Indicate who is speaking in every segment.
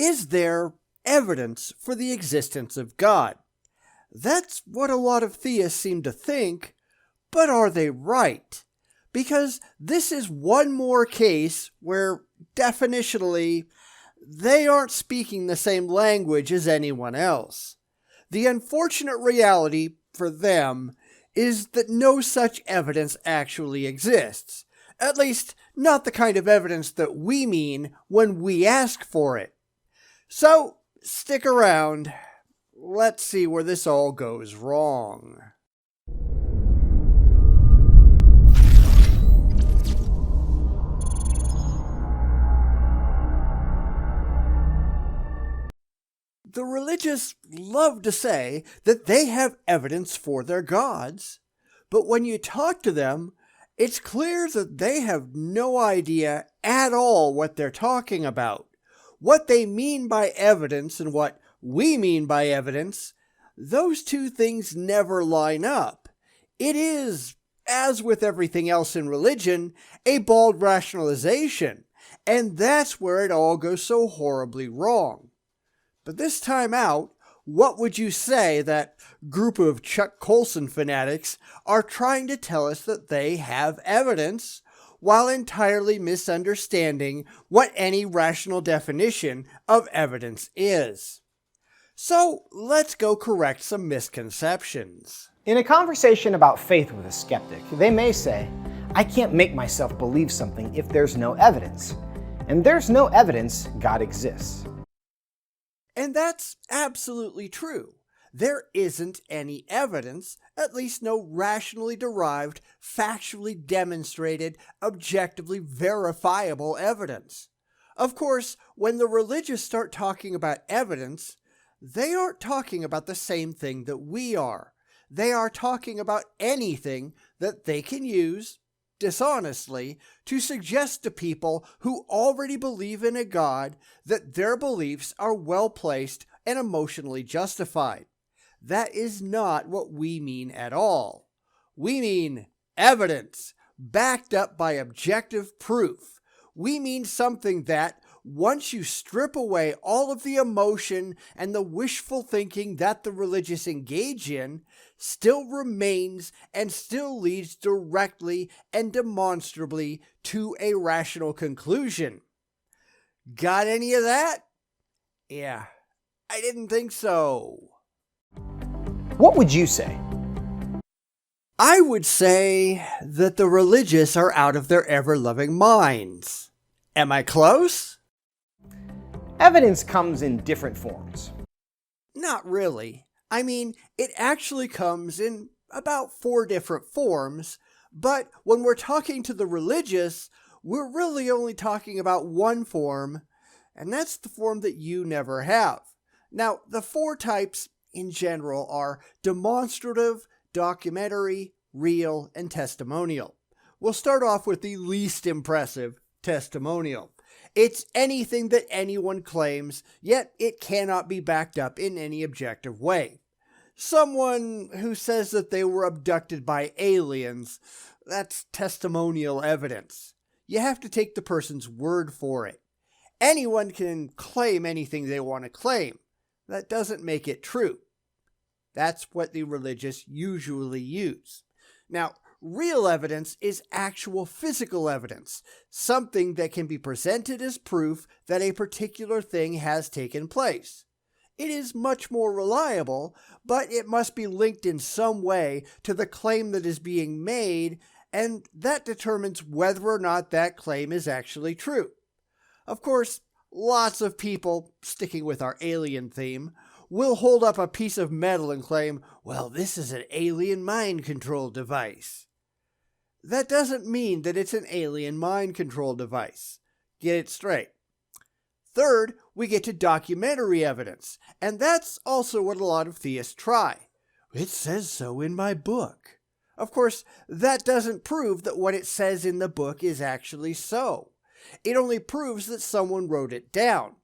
Speaker 1: is there evidence for the existence of God? That's what a lot of theists seem to think, but are they right? Because this is one more case where, definitionally, they aren't speaking the same language as anyone else. The unfortunate reality for them is that no such evidence actually exists. At least, not the kind of evidence that we mean when we ask for it. So, stick around. Let's see where this all goes wrong. The religious love to say that they have evidence for their gods, but when you talk to them, it's clear that they have no idea at all what they're talking about. What they mean by evidence and what we mean by evidence, those two things never line up. It is, as with everything else in religion, a bald rationalization, and that's where it all goes so horribly wrong. But this time out, what would you say that group of Chuck Colson fanatics are trying to tell us that they have evidence, while entirely misunderstanding what any rational definition of evidence is? So let's go correct some misconceptions.
Speaker 2: In a conversation about faith with a skeptic, they may say, "I can't make myself believe something if there's no evidence. And there's no evidence God exists."
Speaker 1: And that's absolutely true. There isn't any evidence, at least no rationally derived, factually demonstrated, objectively verifiable evidence. Of course, when the religious start talking about evidence, they aren't talking about the same thing that we are. They are talking about anything that they can use, dishonestly, to suggest to people who already believe in a God that their beliefs are well placed and emotionally justified. That is not what we mean at all. We mean evidence, backed up by objective proof. We mean something that, once you strip away all of the emotion and the wishful thinking that the religious engage in, still remains and still leads directly and demonstrably to a rational conclusion. Got any of that? Yeah, I didn't think so.
Speaker 2: What would you say?
Speaker 1: I would say that the religious are out of their ever-loving minds. Am I close?
Speaker 2: Evidence comes in different forms.
Speaker 1: Not really. I mean, it actually comes in about 4 different forms, but when we're talking to the religious, we're really only talking about one form, and that's the form that you never have. Now, the 4 types in general are demonstrative, documentary, real, and testimonial. We'll start off with the least impressive, testimonial. It's anything that anyone claims, yet it cannot be backed up in any objective way. Someone who says that they were abducted by aliens, that's testimonial evidence. You have to take the person's word for it. Anyone can claim anything they want to claim. That doesn't make it true. That's what the religious usually use. Now, real evidence is actual physical evidence, something that can be presented as proof that a particular thing has taken place. It is much more reliable, but it must be linked in some way to the claim that is being made, and that determines whether or not that claim is actually true. Of course, lots of people, sticking with our alien theme, will hold up a piece of metal and claim, well, this is an alien mind control device. That doesn't mean that it's an alien mind control device. Get it straight. Third, we get to documentary evidence, and that's also what a lot of theists try. It says so in my book. Of course, that doesn't prove that what it says in the book is actually so. It only proves that someone wrote it down.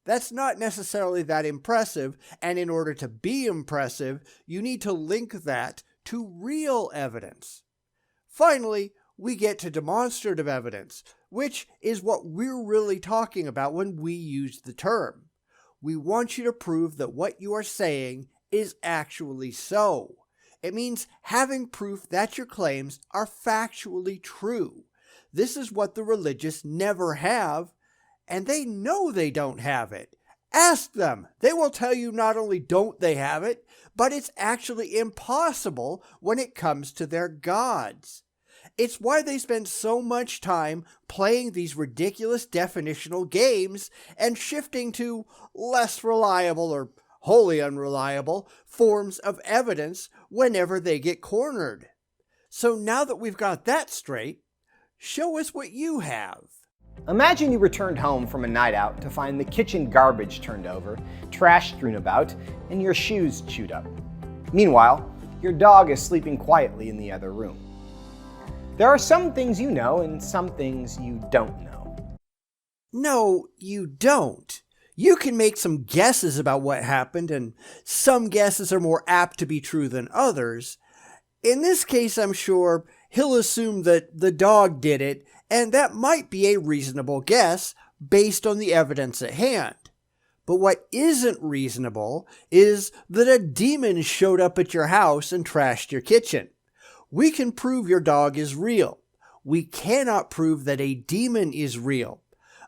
Speaker 1: That's not necessarily that impressive, and in order to be impressive, you need to link that to real evidence. Finally, we get to demonstrative evidence, which is what we're really talking about when we use the term. We want you to prove that what you are saying is actually so. It means having proof that your claims are factually true. This is what the religious never have, and they know they don't have it. Ask them. They will tell you not only don't they have it, but it's actually impossible when it comes to their gods. It's why they spend so much time playing these ridiculous definitional games and shifting to less reliable or wholly unreliable forms of evidence whenever they get cornered. So now that we've got that straight, show us what you have.
Speaker 2: Imagine you returned home from a night out to find the kitchen garbage turned over, trash strewn about, and your shoes chewed up. Meanwhile, your dog is sleeping quietly in the other room. There are some things you know and some things you don't know.
Speaker 1: No, you don't. You can make some guesses about what happened, and some guesses are more apt to be true than others. In this case, I'm sure he'll assume that the dog did it, and that might be a reasonable guess based on the evidence at hand. But what isn't reasonable is that a demon showed up at your house and trashed your kitchen. We can prove your dog is real. We cannot prove that a demon is real.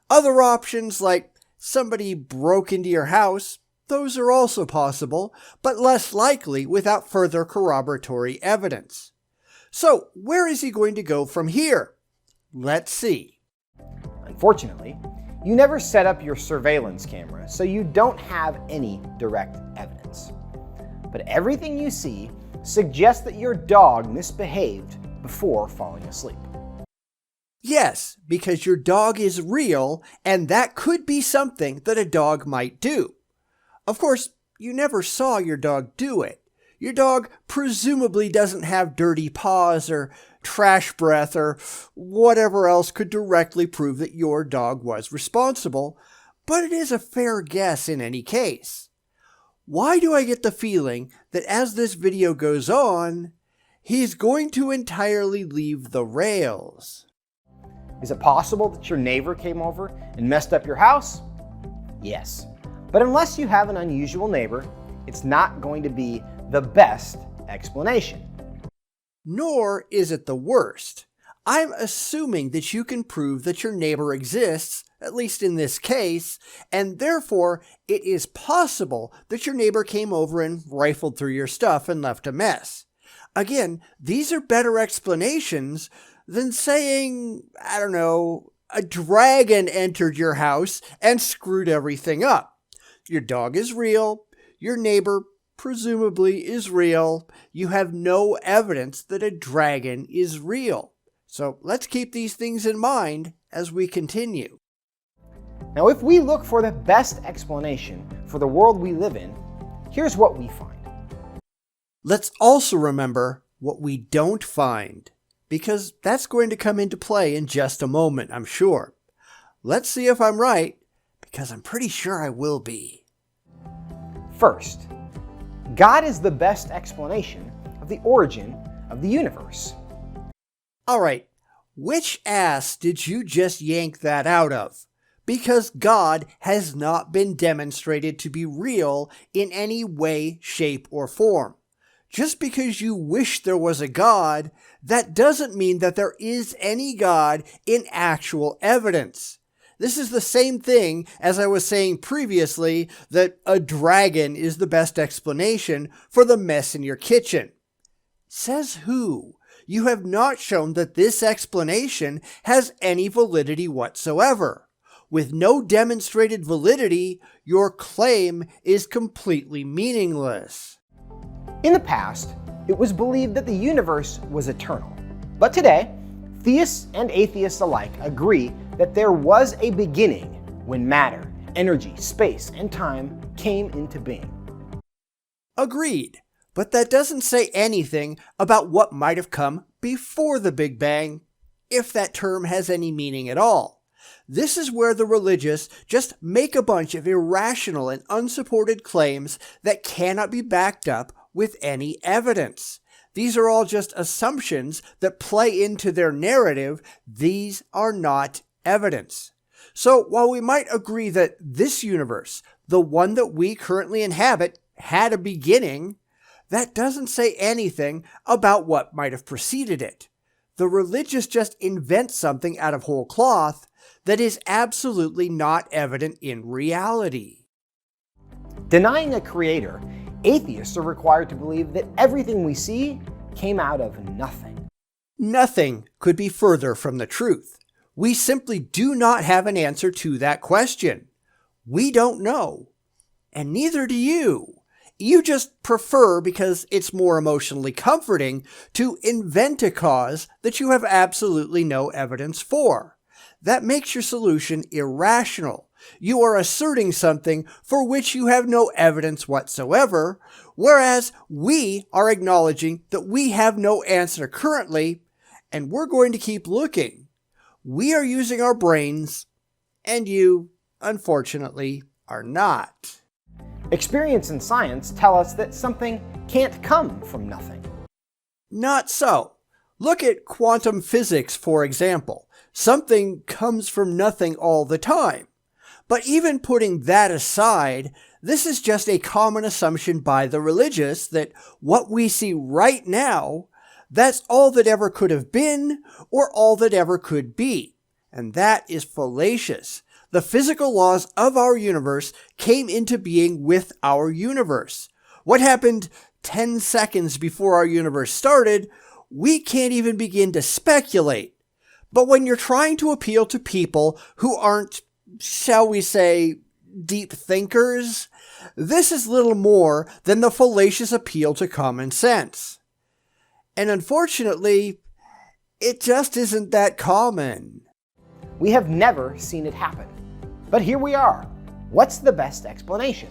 Speaker 1: Other options like somebody broke into your house, those are also possible, but less likely without further corroboratory evidence. So, where is he going to go from here? Let's see.
Speaker 2: Unfortunately, you never set up your surveillance camera, so you don't have any direct evidence. But everything you see suggests that your dog misbehaved before falling asleep.
Speaker 1: Yes, because your dog is real, and that could be something that a dog might do. Of course, you never saw your dog do it. Your dog presumably doesn't have dirty paws or trash breath or whatever else could directly prove that your dog was responsible, but it is a fair guess in any case. Why do I get the feeling that as this video goes on, he's going to entirely leave the rails?
Speaker 2: Is it possible that your neighbor came over and messed up your house? Yes. But unless you have an unusual neighbor, it's not going to be the best explanation.
Speaker 1: Nor is it the worst. I'm assuming that you can prove that your neighbor exists, at least in this case, and therefore it is possible that your neighbor came over and rifled through your stuff and left a mess. Again, these are better explanations than saying, I don't know, a dragon entered your house and screwed everything up. Your dog is real. Your neighbor presumably is real. You have no evidence that a dragon is real. So let's keep these things in mind as we continue.
Speaker 2: Now, if we look for the best explanation for the world we live in, here's what we find.
Speaker 1: Let's also remember what we don't find, because that's going to come into play in just a moment, I'm sure. Let's see if I'm right, because I'm pretty sure I will be.
Speaker 2: First, God is the best explanation of the origin of the universe.
Speaker 1: All right, which ass did you just yank that out of? Because God has not been demonstrated to be real in any way, shape, or form. Just because you wish there was a God, that doesn't mean that there is any God in actual evidence. This is the same thing as I was saying previously that a dragon is the best explanation for the mess in your kitchen. Says who? You have not shown that this explanation has any validity whatsoever. With no demonstrated validity, your claim is completely meaningless.
Speaker 2: In the past, it was believed that the universe was eternal. But today, theists and atheists alike agree that there was a beginning when matter, energy, space, and time came into being.
Speaker 1: Agreed, but that doesn't say anything about what might have come before the Big Bang, if that term has any meaning at all. This is where the religious just make a bunch of irrational and unsupported claims that cannot be backed up with any evidence. These are all just assumptions that play into their narrative. These are not evidence. So while we might agree that this universe, the one that we currently inhabit, had a beginning, that doesn't say anything about what might have preceded it. The religious just invent something out of whole cloth that is absolutely not evident in reality.
Speaker 2: Denying a creator, atheists are required to believe that everything we see came out of nothing.
Speaker 1: Nothing could be further from the truth. We simply do not have an answer to that question. We don't know. And neither do you. You just prefer, because it's more emotionally comforting, to invent a cause that you have absolutely no evidence for. That makes your solution irrational. You are asserting something for which you have no evidence whatsoever, whereas we are acknowledging that we have no answer currently, and we're going to keep looking. We are using our brains, and you, unfortunately, are not.
Speaker 2: Experience and science tell us that something can't come from nothing.
Speaker 1: Not so. Look at quantum physics, for example. Something comes from nothing all the time. But even putting that aside, this is just a common assumption by the religious that what we see right now, that's all that ever could have been or all that ever could be. And that is fallacious. The physical laws of our universe came into being with our universe. What happened 10 seconds before our universe started, we can't even begin to speculate. But when you're trying to appeal to people who aren't, shall we say, deep thinkers, this is little more than the fallacious appeal to common sense. And unfortunately, it just isn't that common.
Speaker 2: We have never seen it happen. But here we are. What's the best explanation?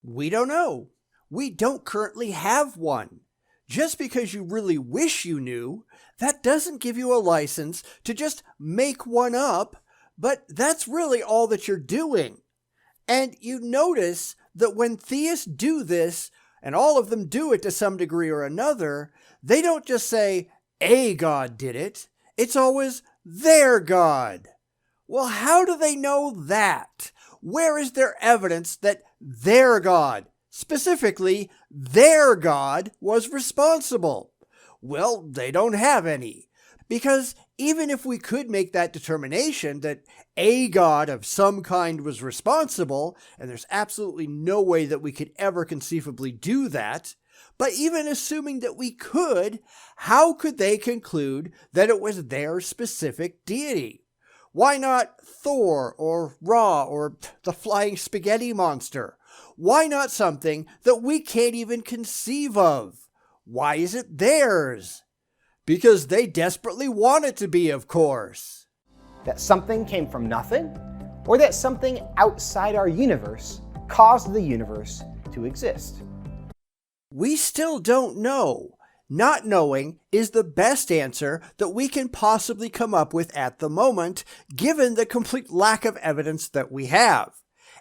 Speaker 1: We don't know. We don't currently have one. Just because you really wish you knew, that doesn't give you a license to just make one up, but that's really all that you're doing. And you notice that when theists do this, and all of them do it to some degree or another, they don't just say, a God did it. It's always their God. Well, how do they know that? Where is their evidence that their God, specifically their God, was responsible? Well, they don't have any. Because even if we could make that determination that a God of some kind was responsible, and there's absolutely no way that we could ever conceivably do that, but even assuming that we could, how could they conclude that it was their specific deity? Why not Thor or Ra or the flying spaghetti monster? Why not something that we can't even conceive of? Why is it theirs? Because they desperately want it to be, of course.
Speaker 2: That something came from nothing? Or that something outside our universe caused the universe to exist?
Speaker 1: We still don't know. Not knowing is the best answer that we can possibly come up with at the moment, given the complete lack of evidence that we have.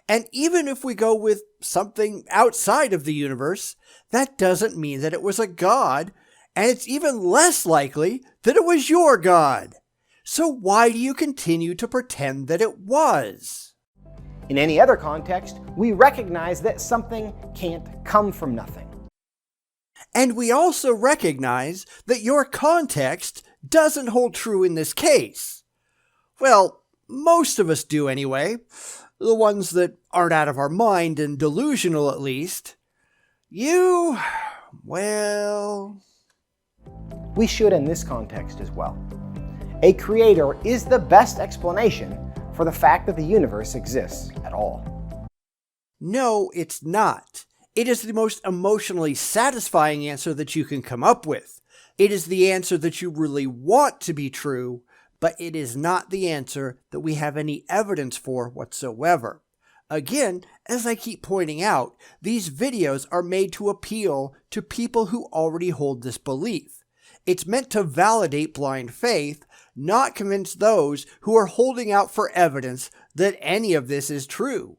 Speaker 1: And even if we go with something outside of the universe, that doesn't mean that it was a god, and it's even less likely that it was your god. So why do you continue to pretend that it was?
Speaker 2: In any other context, we recognize that something can't come from nothing.
Speaker 1: And we also recognize that your context doesn't hold true in this case. Well, most of us do anyway. The ones that aren't out of our mind and delusional at least. You, well...
Speaker 2: We should in this context as well. A creator is the best explanation for the fact that the universe exists at all.
Speaker 1: No, it's not. It is the most emotionally satisfying answer that you can come up with. It is the answer that you really want to be true, but it is not the answer that we have any evidence for whatsoever. Again, as I keep pointing out, these videos are made to appeal to people who already hold this belief. It's meant to validate blind faith, not convince those who are holding out for evidence that any of this is true.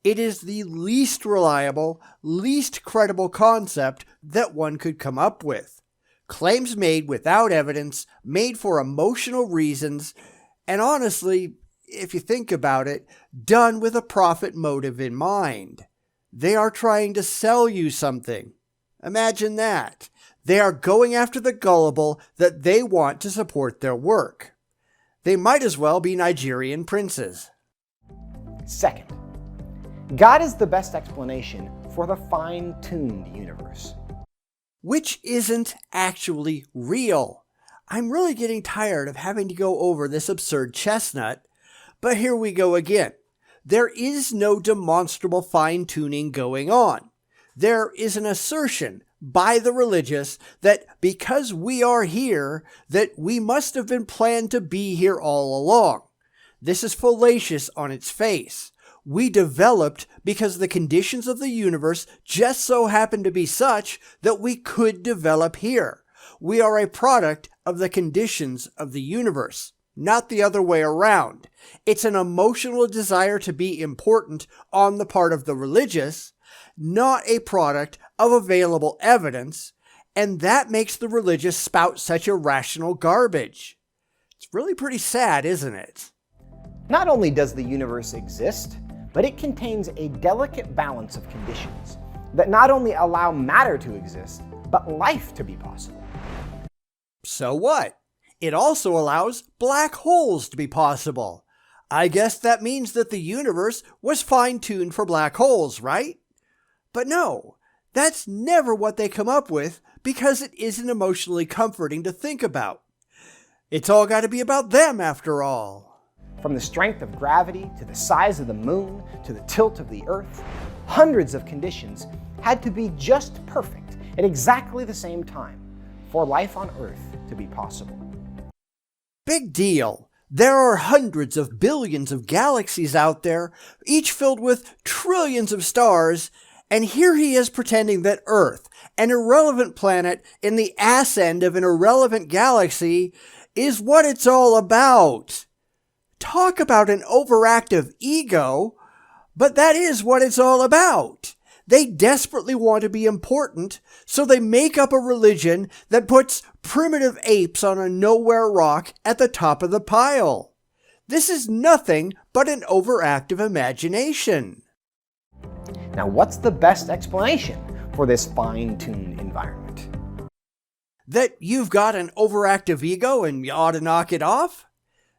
Speaker 1: It is the least reliable, least credible concept that one could come up with. Claims made without evidence, made for emotional reasons, and honestly, if you think about it, done with a profit motive in mind. They are trying to sell you something. Imagine that. They are going after the gullible that they want to support their work. They might as well be Nigerian princes.
Speaker 2: Second, God is the best explanation for the fine-tuned universe.
Speaker 1: Which isn't actually real. I'm really getting tired of having to go over this absurd chestnut, but here we go again. There is no demonstrable fine-tuning going on. There is an assertion by the religious that because we are here, that we must have been planned to be here all along. This is fallacious on its face. We developed because the conditions of the universe just so happened to be such that we could develop here. We are a product of the conditions of the universe, not the other way around. It's an emotional desire to be important on the part of the religious, not a product of available evidence, and that makes the religious spout such irrational garbage. It's really pretty sad, isn't it?
Speaker 2: Not only does the universe exist, but it contains a delicate balance of conditions that not only allow matter to exist, but life to be possible.
Speaker 1: So what? It also allows black holes to be possible. I guess that means that the universe was fine-tuned for black holes, right? But no, that's never what they come up with because it isn't emotionally comforting to think about. It's all got to be about them after all.
Speaker 2: From the strength of gravity, to the size of the moon, to the tilt of the earth, hundreds of conditions had to be just perfect at exactly the same time for life on Earth to be possible.
Speaker 1: Big deal. There are hundreds of billions of galaxies out there, each filled with trillions of stars, and here he is pretending that Earth, an irrelevant planet in the ass end of an irrelevant galaxy, is what it's all about. Talk about an overactive ego, but that is what it's all about. They desperately want to be important, so they make up a religion that puts primitive apes on a nowhere rock at the top of the pile. This is nothing but an overactive imagination.
Speaker 2: Now, what's the best explanation for this fine-tuned environment?
Speaker 1: That you've got an overactive ego and you ought to knock it off?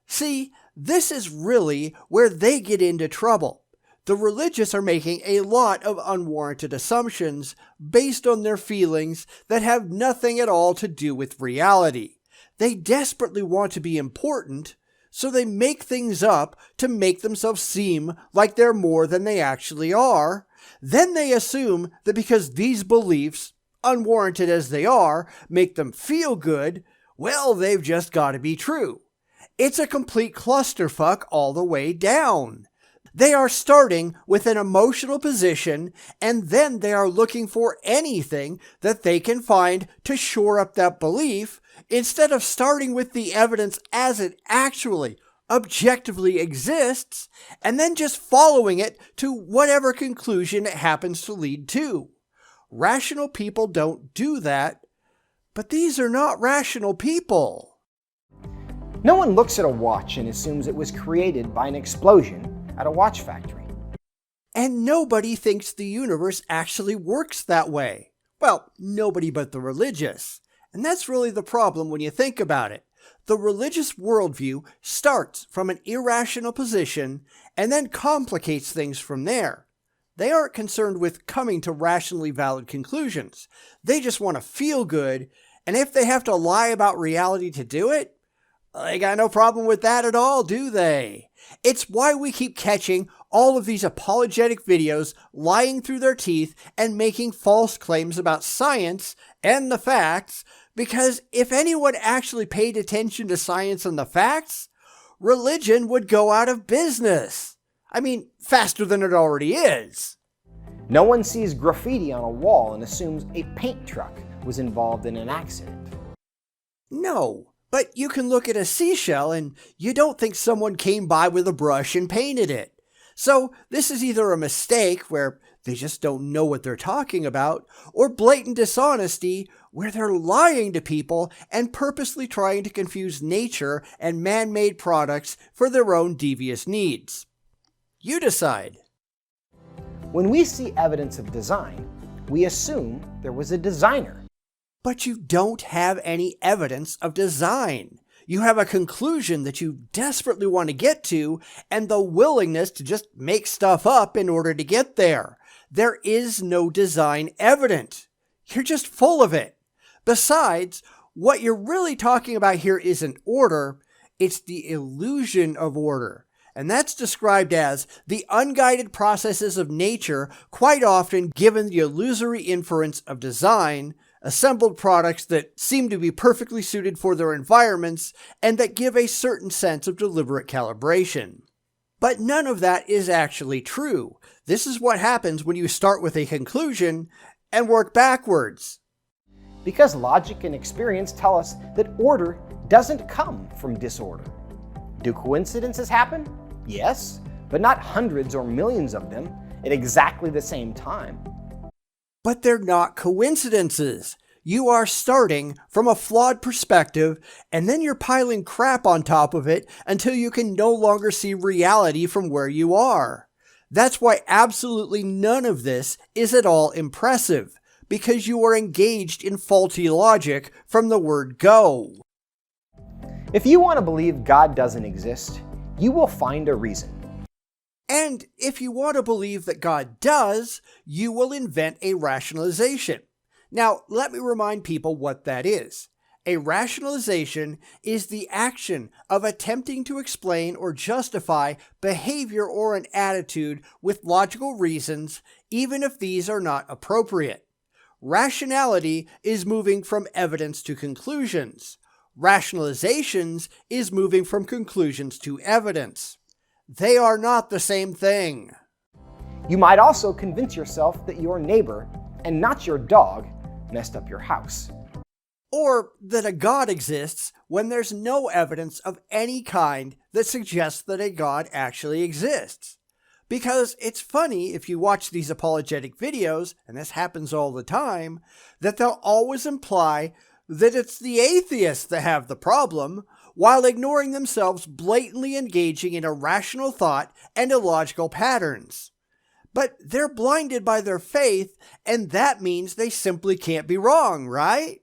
Speaker 1: See, this is really where they get into trouble. The religious are making a lot of unwarranted assumptions based on their feelings that have nothing at all to do with reality. They desperately want to be important, so they make things up to make themselves seem like they're more than they actually are. Then they assume that because these beliefs, unwarranted as they are, make them feel good, well, they've just got to be true. It's a complete clusterfuck all the way down. They are starting with an emotional position, and then they are looking for anything that they can find to shore up that belief, instead of starting with the evidence as it actually, objectively exists, and then just following it to whatever conclusion it happens to lead to. Rational people don't do that, but these are not rational people.
Speaker 2: No one looks at a watch and assumes it was created by an explosion at a watch factory.
Speaker 1: And nobody thinks the universe actually works that way. Well, nobody but the religious. And that's really the problem when you think about it. The religious worldview starts from an irrational position and then complicates things from there. They aren't concerned with coming to rationally valid conclusions. They just want to feel good, and if they have to lie about reality to do it, they got no problem with that at all, do they? It's why we keep catching all of these apologetic videos lying through their teeth and making false claims about science and the facts, because if anyone actually paid attention to science and the facts, religion would go out of business. I mean, faster than it already is.
Speaker 2: No one sees graffiti on a wall and assumes a paint truck was involved in an accident.
Speaker 1: No. But you can look at a seashell and you don't think someone came by with a brush and painted it. So this is either a mistake where they just don't know what they're talking about, or blatant dishonesty, where they're lying to people and purposely trying to confuse nature and man-made products for their own devious needs. You decide.
Speaker 2: When we see evidence of design, we assume there was a designer.
Speaker 1: But you don't have any evidence of design. You have a conclusion that you desperately want to get to, and the willingness to just make stuff up in order to get there. There is no design evident. You're just full of it. Besides, what you're really talking about here isn't order, it's the illusion of order. And that's described as the unguided processes of nature, quite often given the illusory inference of design, assembled products that seem to be perfectly suited for their environments and that give a certain sense of deliberate calibration. But none of that is actually true. This is what happens when you start with a conclusion and work backwards.
Speaker 2: Because logic and experience tell us that order doesn't come from disorder. Do coincidences happen? Yes, but not hundreds or millions of them at exactly the same time.
Speaker 1: But they're not coincidences. You are starting from a flawed perspective, and then you're piling crap on top of it until you can no longer see reality from where you are. That's why absolutely none of this is at all impressive, because you are engaged in faulty logic from the word go.
Speaker 2: If you want to believe God doesn't exist, you will find a reason.
Speaker 1: And if you want to believe that God does, you will invent a rationalization. Now, let me remind people what that is. A rationalization is the action of attempting to explain or justify behavior or an attitude with logical reasons, even if these are not appropriate. Rationality is moving from evidence to conclusions. Rationalizations is moving from conclusions to evidence. They are not the same thing.
Speaker 2: You might also convince yourself that your neighbor, and not your dog, messed up your house.
Speaker 1: Or that a God exists when there's no evidence of any kind that suggests that a God actually exists. Because it's funny if you watch these apologetic videos, and this happens all the time, that they'll always imply that it's the atheists that have the problem, while ignoring themselves blatantly engaging in irrational thought and illogical patterns. But they're blinded by their faith, and that means they simply can't be wrong, right?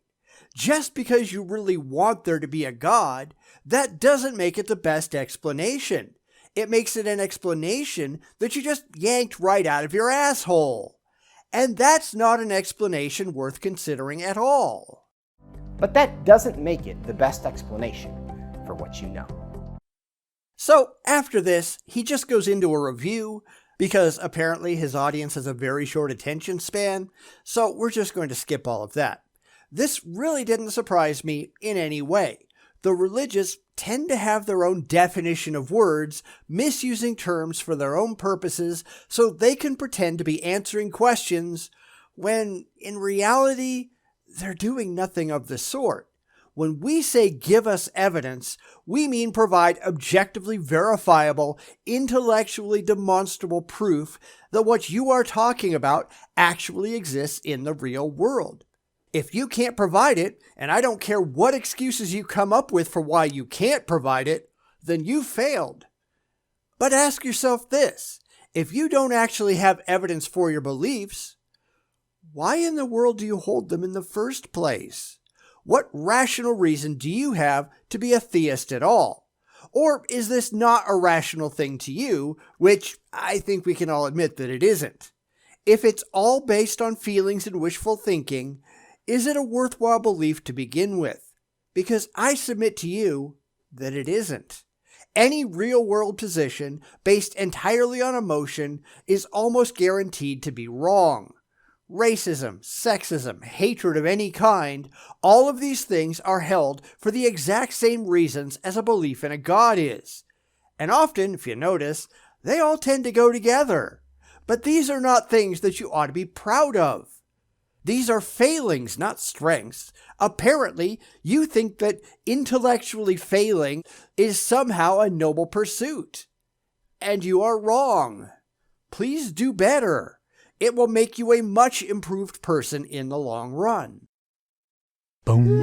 Speaker 1: Just because you really want there to be a God, that doesn't make it the best explanation. It makes it an explanation that you just yanked right out of your asshole. And that's not an explanation worth considering at all.
Speaker 2: But that doesn't make it the best explanation for what you know.
Speaker 1: So after this, he just goes into a review, because apparently his audience has a very short attention span, so we're just going to skip all of that. This really didn't surprise me in any way. The religious tend to have their own definition of words, misusing terms for their own purposes so they can pretend to be answering questions when, in reality, they're doing nothing of the sort. When we say give us evidence, we mean provide objectively verifiable, intellectually demonstrable proof that what you are talking about actually exists in the real world. If you can't provide it, and I don't care what excuses you come up with for why you can't provide it, then you failed. But ask yourself this: if you don't actually have evidence for your beliefs, why in the world do you hold them in the first place? What rational reason do you have to be a theist at all? Or is this not a rational thing to you, which I think we can all admit that it isn't? If it's all based on feelings and wishful thinking, is it a worthwhile belief to begin with? Because I submit to you that it isn't. Any real-world position based entirely on emotion is almost guaranteed to be wrong. Racism, sexism, hatred of any kind, all of these things are held for the exact same reasons as a belief in a God is. And often, if you notice, they all tend to go together. But these are not things that you ought to be proud of. These are failings, not strengths. Apparently, you think that intellectually failing is somehow a noble pursuit. And you are wrong. Please do better. it will make you a much improved person in the long run.
Speaker 3: Bum